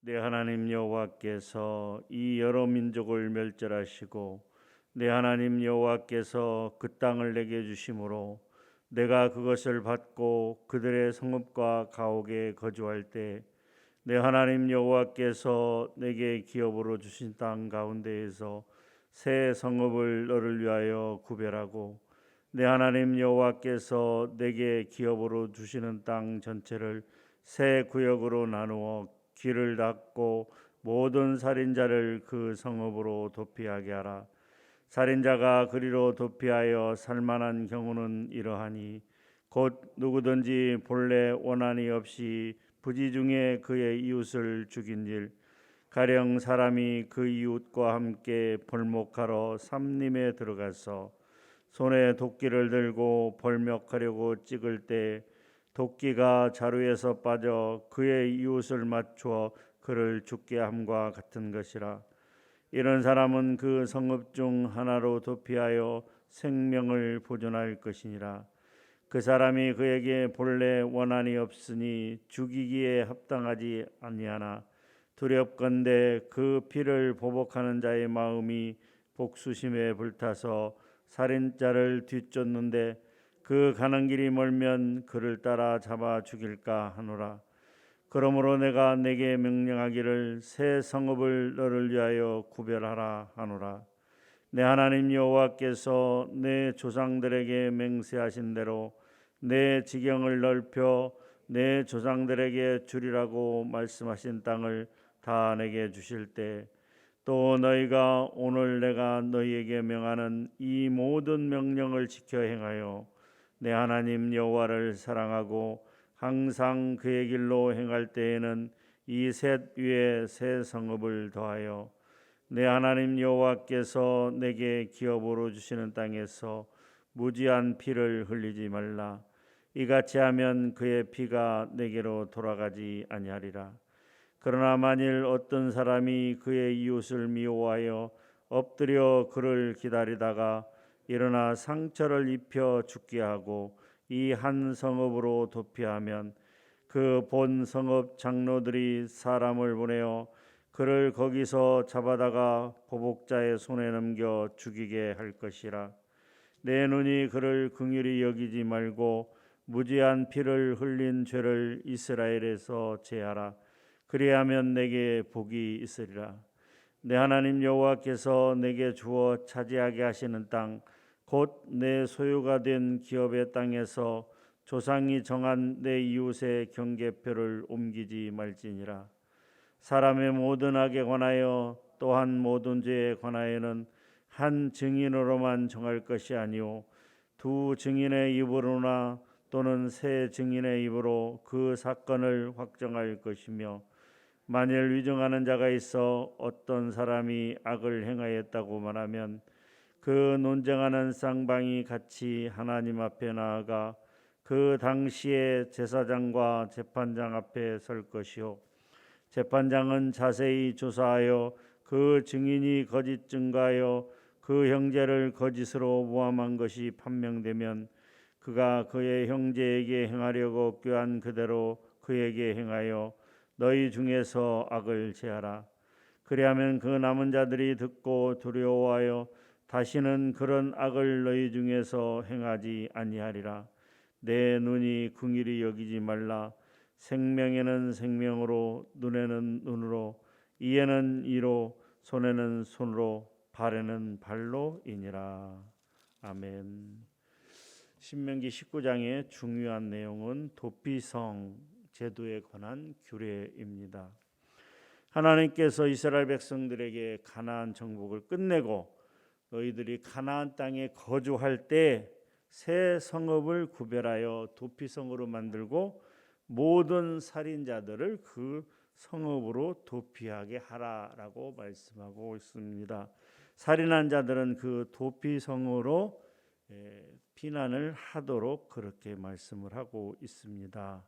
내 하나님 여호와께서 이 여러 민족을 멸절하시고 내 하나님 여호와께서 그 땅을 내게 주심으로 내가 그것을 받고 그들의 성읍과 가옥에 거주할 때 내 하나님 여호와께서 내게 기업으로 주신 땅 가운데에서 새 성읍을 너를 위하여 구별하고 내 하나님 여호와께서 내게 기업으로 주시는 땅 전체를 새 구역으로 나누어 길을 닫고 모든 살인자를 그 성읍으로 도피하게 하라. 살인자가 그리로 도피하여 살만한 경우는 이러하니 곧 누구든지 본래 원한이 없이 부지 중에 그의 이웃을 죽인 일, 가령 사람이 그 이웃과 함께 벌목하러 삼림에 들어가서 손에 도끼를 들고 벌목하려고 찍을 때 도끼가 자루에서 빠져 그의 이웃을 맞추어 그를 죽게 함과 같은 것이라. 이런 사람은 그 성읍 중 하나로 도피하여 생명을 보존할 것이니라. 그 사람이 그에게 본래 원한이 없으니 죽이기에 합당하지 아니하나 두렵건대 그 피를 보복하는 자의 마음이 복수심에 불타서 살인자를 뒤쫓는데 그 가는 길이 멀면 그를 따라 잡아 죽일까 하노라. 그러므로 내가 내게 명령하기를 새 성읍을 너를 위하여 구별하라 하노라. 내 하나님 여호와께서 내 조상들에게 맹세하신 대로 내 지경을 넓혀 내 조상들에게 주리라고 말씀하신 땅을 다 내게 주실 때 또 너희가 오늘 내가 너희에게 명하는 이 모든 명령을 지켜 행하여 내 하나님 여호와를 사랑하고 항상 그의 길로 행할 때에는 이 셋 위에 새 성읍을 더하여 내 하나님 여호와께서 내게 기업으로 주시는 땅에서 무지한 피를 흘리지 말라. 이같이 하면 그의 피가 내게로 돌아가지 아니하리라. 그러나 만일 어떤 사람이 그의 이웃을 미워하여 엎드려 그를 기다리다가 일어나 상처를 입혀 죽게 하고 이 한 성읍으로 도피하면 그 본 성읍 장로들이 사람을 보내어 그를 거기서 잡아다가 보복자의 손에 넘겨 죽이게 할 것이라. 내 눈이 그를 긍휼히 여기지 말고 무지한 피를 흘린 죄를 이스라엘에서 제하라. 그리하면 내게 복이 있으리라. 내 하나님 여호와께서 내게 주어 차지하게 하시는 땅 곧 내 소유가 된 기업의 땅에서 조상이 정한 내 이웃의 경계표를 옮기지 말지니라. 사람의 모든 악에 관하여 또한 모든 죄에 관하여는 한 증인으로만 정할 것이 아니오 두 증인의 입으로나 또는 세 증인의 입으로 그 사건을 확정할 것이며 만일 위증하는 자가 있어 어떤 사람이 악을 행하였다고 말하면 그 논쟁하는 쌍방이 같이 하나님 앞에 나아가 그 당시에 제사장과 재판장 앞에 설 것이요 재판장은 자세히 조사하여 그 증인이 거짓 증거하여 그 형제를 거짓으로 모함한 것이 판명되면 그가 그의 형제에게 행하려고 꾀한 그대로 그에게 행하여 너희 중에서 악을 제하라. 그리하면 그 남은 자들이 듣고 두려워하여 다시는 그런 악을 너희 중에서 행하지 아니하리라. 내 눈이 긍휼히 여기지 말라. 생명에는 생명으로 눈에는 눈으로 이에는 이로 손에는 손으로 발에는 발로이니라. 아멘. 신명기 19장의 중요한 내용은 도피성 제도에 관한 규례입니다. 하나님께서 이스라엘 백성들에게 가나안 정복을 끝내고 너희들이 가나안 땅에 거주할 때 새 성읍을 구별하여 도피성으로 만들고 모든 살인자들을 그 성읍으로 도피하게 하라라고 말씀하고 있습니다. 살인한 자들은 그 도피성으로 피난을 하도록 그렇게 말씀을 하고 있습니다.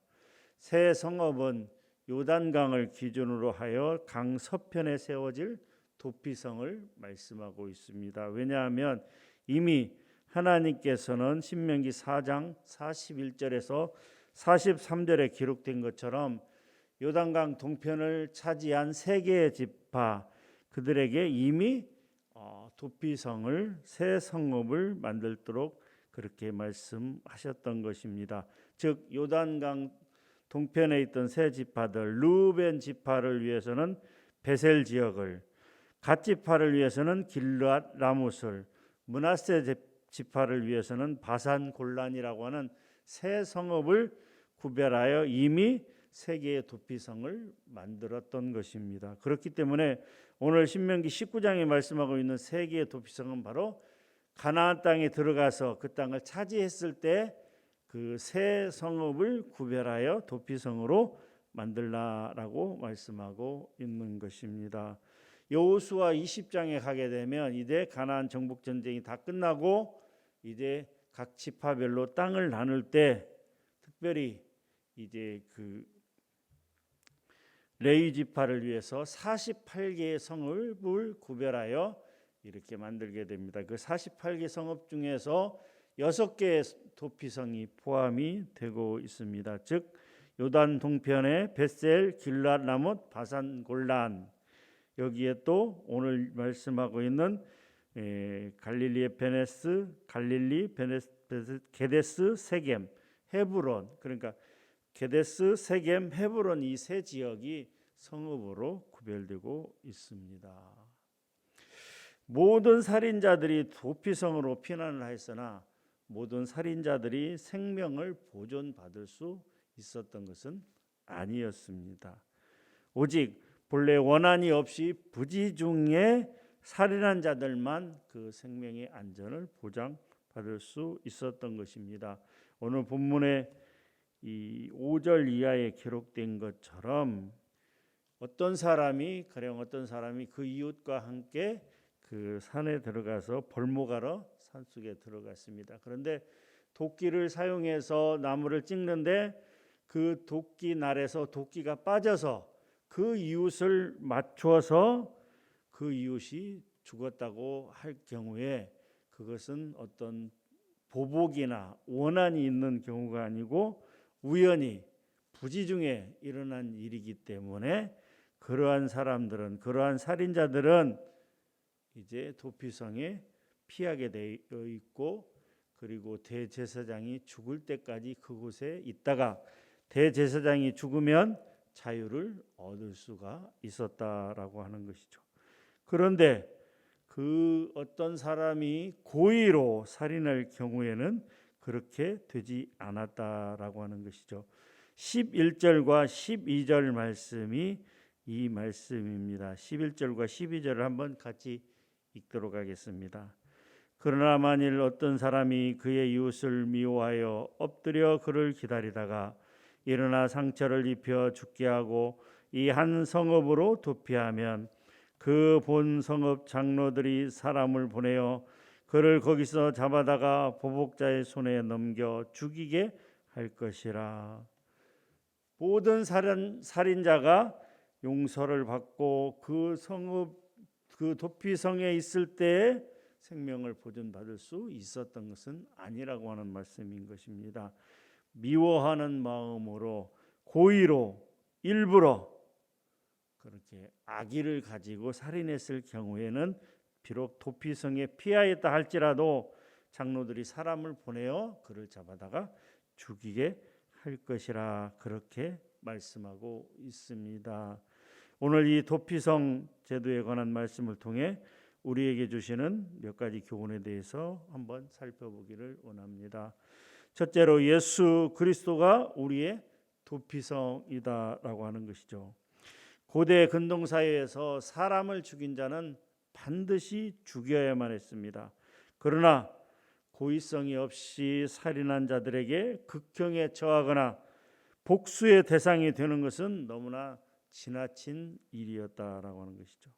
새 성읍은 요단강을 기준으로 하여 강 서편에 세워질 도피성을 말씀하고 있습니다. 왜냐하면 이미 하나님께서는 신명기 4장 41절에서 43절에 기록된 것처럼 요단강 동편을 차지한 세 개의 지파 그들에게 이미 도피성을 새 성읍을 만들도록 그렇게 말씀하셨던 것입니다. 즉 요단강 동편에 있던 세 지파들, 르우벤 지파를 위해서는 베셀 지역을, 갓 지파를 위해서는 길르앗 라못을, 므낫세 지파를 위해서는 바산 골란이라고 하는 새 성읍을 구별하여 이미 세 개의 도피성을 만들었던 것입니다. 그렇기 때문에 오늘 신명기 19장에 말씀하고 있는 세 개의 도피성은 바로 가나안 땅에 들어가서 그 땅을 차지했을 때 그 새 성읍을 구별하여 도피성으로 만들라라고 말씀하고 있는 것입니다. 여호수아 20장에 가게 되면 이제 가나안 정복 전쟁이 다 끝나고 이제 각 지파별로 땅을 나눌 때 특별히 이제 그 레위 지파를 위해서 48개의 성읍을 구별하여 이렇게 만들게 됩니다. 그 48개 성읍 중에서 6개의 도피성이 포함이 되고 있습니다. 즉 요단 동편의 베셀, 길르앗 라못, 바산 골란, 여기에 또 오늘 말씀하고 있는 갈릴리의 베네스, 갈릴리, 베네스, 게데스, 세겜, 헤브론, 그러니까 게데스, 세겜, 헤브론 이 세 지역이 성읍으로 구별되고 있습니다. 모든 살인자들이 도피성으로 피난을 하였으나 모든 살인자들이 생명을 보존받을 수 있었던 것은 아니었습니다. 오직 본래 원한이 없이 부지중에 살인한 자들만 그 생명의 안전을 보장받을 수 있었던 것입니다. 오늘 본문에 이 5절 이하에 기록된 것처럼 어떤 사람이 그 이웃과 함께 그 산에 들어가서 벌목하러 산속에 들어갔습니다. 그런데 도끼를 사용해서 나무를 찍는데 그 도끼 날에서 도끼가 빠져서 그 이웃을 맞춰서 그 이웃이 죽었다고 할 경우에 그것은 어떤 보복이나 원한이 있는 경우가 아니고 우연히 부지중에 일어난 일이기 때문에 그러한 사람들은, 그러한 살인자들은 이제 도피성에 피하게 되어 있고, 그리고 대제사장이 죽을 때까지 그곳에 있다가 대제사장이 죽으면 자유를 얻을 수가 있었다라고 하는 것이죠. 그런데 그 어떤 사람이 고의로 살인할 경우에는 그렇게 되지 않았다라고 하는 것이죠. 11절과 12절 말씀이 이 말씀입니다. 11절과 12절을 한번 같이 읽도록 하겠습니다. 그러나 만일 어떤 사람이 그의 이웃을 미워하여 엎드려 그를 기다리다가 일어나 상처를 입혀 죽게 하고 이 한 성읍으로 도피하면 그 본 성읍 장로들이 사람을 보내어 그를 거기서 잡아다가 보복자의 손에 넘겨 죽이게 할 것이라. 모든 살인자가 용서를 받고 그 성읍, 그 도피성에 있을 때에 생명을 보존받을 수 있었던 것은 아니라고 하는 말씀인 것입니다. 미워하는 마음으로 고의로 일부러 그렇게 악의를 가지고 살인했을 경우에는 비록 도피성에 피하였다 할지라도 장로들이 사람을 보내어 그를 잡아다가 죽이게 할 것이라 그렇게 말씀하고 있습니다. 오늘 이 도피성 제도에 관한 말씀을 통해 우리에게 주시는 몇 가지 교훈에 대해서 한번 살펴보기를 원합니다. 첫째로 예수 그리스도가 우리의 도피성이다라고 하는 것이죠. 고대 근동사회에서 사람을 죽인 자는 반드시 죽여야만 했습니다. 그러나 고의성이 없이 살인한 자들에게 극형에 처하거나 복수의 대상이 되는 것은 너무나 지나친 일이었다라고 하는 것이죠.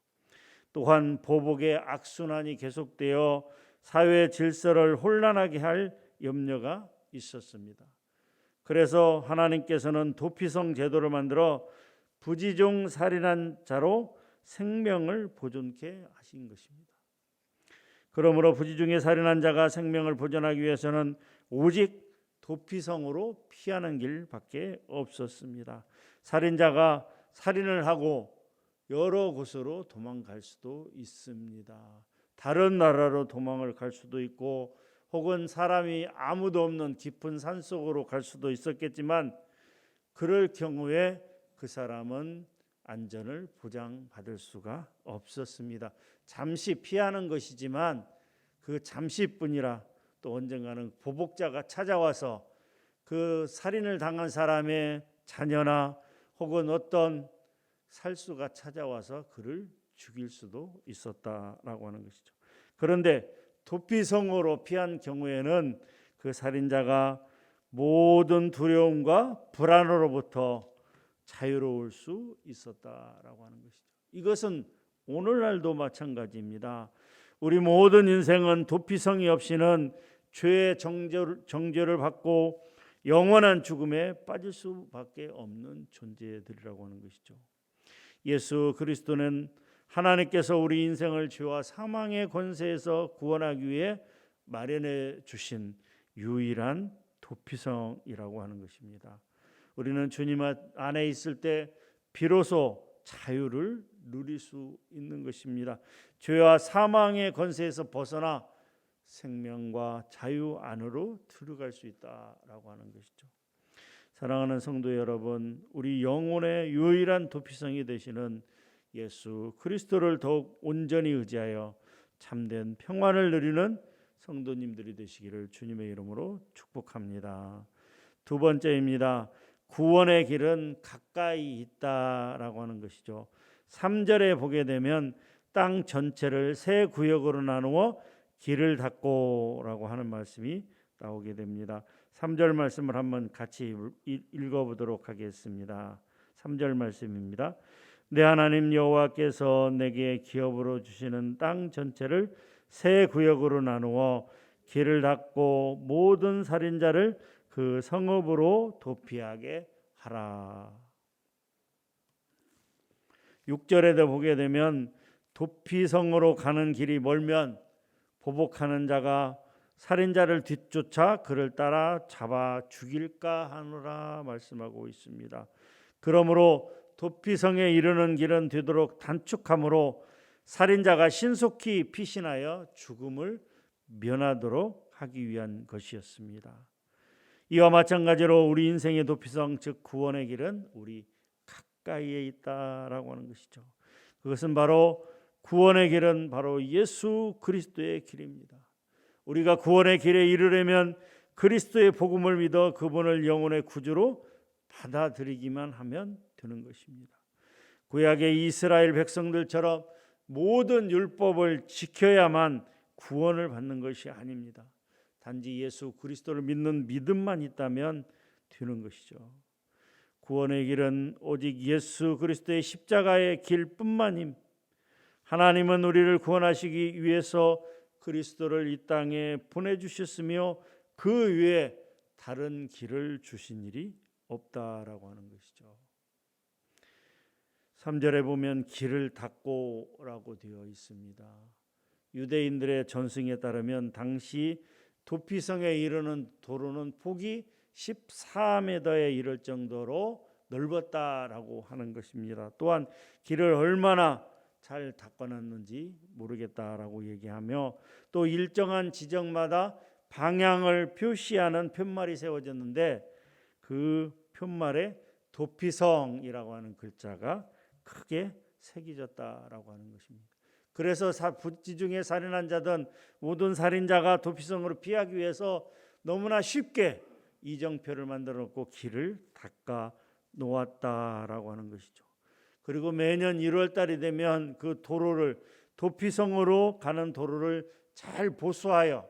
또한 보복의 악순환이 계속되어 사회 질서를 혼란하게 할 염려가 있었습니다. 그래서 하나님께서는 도피성 제도를 만들어 부지중 살인한 자로 생명을 보존케 하신 것입니다. 그러므로 부지중에 살인한 자가 생명을 보존하기 위해서는 오직 도피성으로 피하는 길밖에 없었습니다. 살인자가 살인을 하고 여러 곳으로 도망갈 수도 있습니다. 다른 나라로 도망을 갈 수도 있고 혹은 사람이 아무도 없는 깊은 산속으로 갈 수도 있었겠지만 그럴 경우에 그 사람은 안전을 보장받을 수가 없었습니다. 잠시 피하는 것이지만 그 잠시뿐이라 또 언젠가는 보복자가 찾아와서 그 살인을 당한 사람의 자녀나 혹은 어떤 살수가 찾아와서 그를 죽일 수도 있었다라고 하는 것이죠. 그런데 도피성으로 피한 경우에는 그 살인자가 모든 두려움과 불안으로부터 자유로울 수 있었다라고 하는 것이죠. 이것은 오늘날도 마찬가지입니다. 우리 모든 인생은 도피성이 없이는 죄의 정죄를 받고 영원한 죽음에 빠질 수밖에 없는 존재들이라고 하는 것이죠. 예수 그리스도는 하나님께서 우리 인생을 죄와 사망의 권세에서 구원하기 위해 마련해 주신 유일한 도피성이라고 하는 것입니다. 우리는 주님 안에 있을 때 비로소 자유를 누릴 수 있는 것입니다. 죄와 사망의 권세에서 벗어나 생명과 자유 안으로 들어갈 수 있다라고 하는 것이죠. 사랑하는 성도 여러분, 우리 영혼의 유일한 도피성이 되시는 예수 그리스도를 더욱 온전히 의지하여 참된 평안을 누리는 성도님들이 되시기를 주님의 이름으로 축복합니다. 두 번째입니다. 구원의 길은 가까이 있다라고 하는 것이죠. 3절에 보게 되면 땅 전체를 세 구역으로 나누어 길을 닫고라고 하는 말씀이 나오게 됩니다. 3절 말씀을 한번 같이 읽어보도록 하겠습니다. 3절 말씀입니다. 내 하나님 여호와께서 내게 기업으로 주시는 땅 전체를 세 구역으로 나누어 길을 닫고 모든 살인자를 그 성읍으로 도피하게 하라. 6절에도 보게 되면 도피성으로 가는 길이 멀면 보복하는 자가 살인자를 뒤쫓아 그를 따라 잡아 죽일까 하노라 말씀하고 있습니다. 그러므로 도피성에 이르는 길은 되도록 단축하므로 살인자가 신속히 피신하여 죽음을 면하도록 하기 위한 것이었습니다. 이와 마찬가지로 우리 인생의 도피성 즉 구원의 길은 우리 가까이에 있다라고 하는 것이죠. 그것은 바로 구원의 길은 바로 예수 그리스도의 길입니다. 우리가 구원의 길에 이르려면 그리스도의 복음을 믿어 그분을 영혼의 구주로 받아들이기만 하면 되는 것입니다. 구약의 이스라엘 백성들처럼 모든 율법을 지켜야만 구원을 받는 것이 아닙니다. 단지 예수 그리스도를 믿는 믿음만 있다면 되는 것이죠. 구원의 길은 오직 예수 그리스도의 십자가의 길뿐만임. 하나님은 우리를 구원하시기 위해서 그리스도를 이 땅에 보내주셨으며 그 위에 다른 길을 주신 일이 없다라고 하는 것이죠. 3절에 보면 길을 닫고라고 되어 있습니다. 유대인들의 전승에 따르면 당시 도피성에 이르는 도로는 폭이 14m에 이를 정도로 넓었다라고 하는 것입니다. 또한 길을 얼마나 잘 닦아놨는지 모르겠다라고 얘기하며 또 일정한 지점마다 방향을 표시하는 푯말이 세워졌는데 그 푯말에 도피성이라고 하는 글자가 크게 새겨졌다라고 하는 것입니다. 그래서 부지중에 살인한 자든 모든 살인자가 도피성으로 피하기 위해서 너무나 쉽게 이정표를 만들어 놓고 길을 닦아 놓았다라고 하는 것이죠. 그리고 매년 1월 달이 되면 그 도로를 도피성으로 가는 도로를 잘 보수하여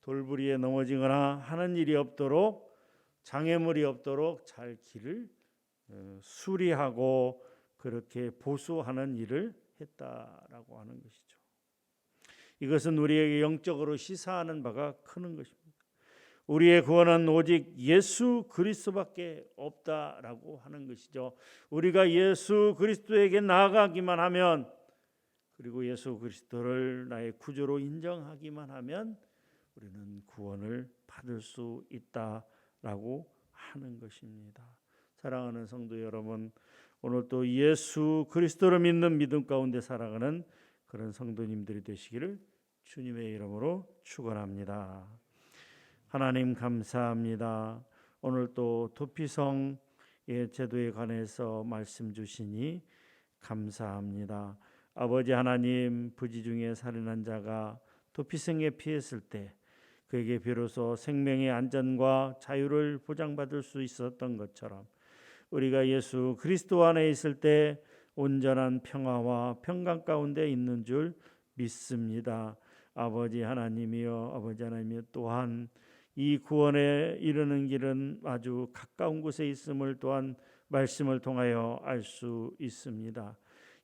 돌부리에 넘어지거나 하는 일이 없도록 장애물이 없도록 잘 길을 수리하고 그렇게 보수하는 일을 했다라고 하는 것이죠. 이것은 우리에게 영적으로 시사하는 바가 크는 것입니다. 우리의 구원은 오직 예수 그리스도밖에 없다라고 하는 것이죠. 우리가 예수 그리스도에게 나아가기만 하면 그리고 예수 그리스도를 나의 구주로 인정하기만 하면 우리는 구원을 받을 수 있다라고 하는 것입니다. 사랑하는 성도 여러분, 오늘 또 예수 그리스도를 믿는 믿음 가운데 살아가는 그런 성도님들이 되시기를 주님의 이름으로 축원합니다. 하나님 감사합니다. 오늘 또 도피성의 제도에 관해서 말씀 주시니 감사합니다. 아버지 하나님, 부지 중에 살인한 자가 도피성에 피했을 때 그에게 비로소 생명의 안전과 자유를 보장받을 수 있었던 것처럼 우리가 예수 그리스도 안에 있을 때 온전한 평화와 평강 가운데 있는 줄 믿습니다. 아버지 하나님이여, 아버지 하나님이여, 또한 이 구원에 이르는 길은 아주 가까운 곳에 있음을 또한 말씀을 통하여 알 수 있습니다.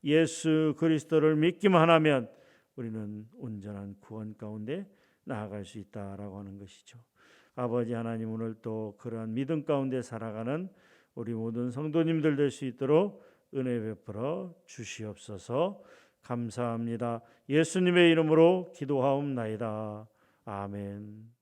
예수 그리스도를 믿기만 하면 우리는 온전한 구원 가운데 나아갈 수 있다라고 하는 것이죠. 아버지 하나님, 오늘 또 그러한 믿음 가운데 살아가는 우리 모든 성도님들 될 수 있도록 은혜 베풀어 주시옵소서. 감사합니다. 예수님의 이름으로 기도하옵나이다. 아멘.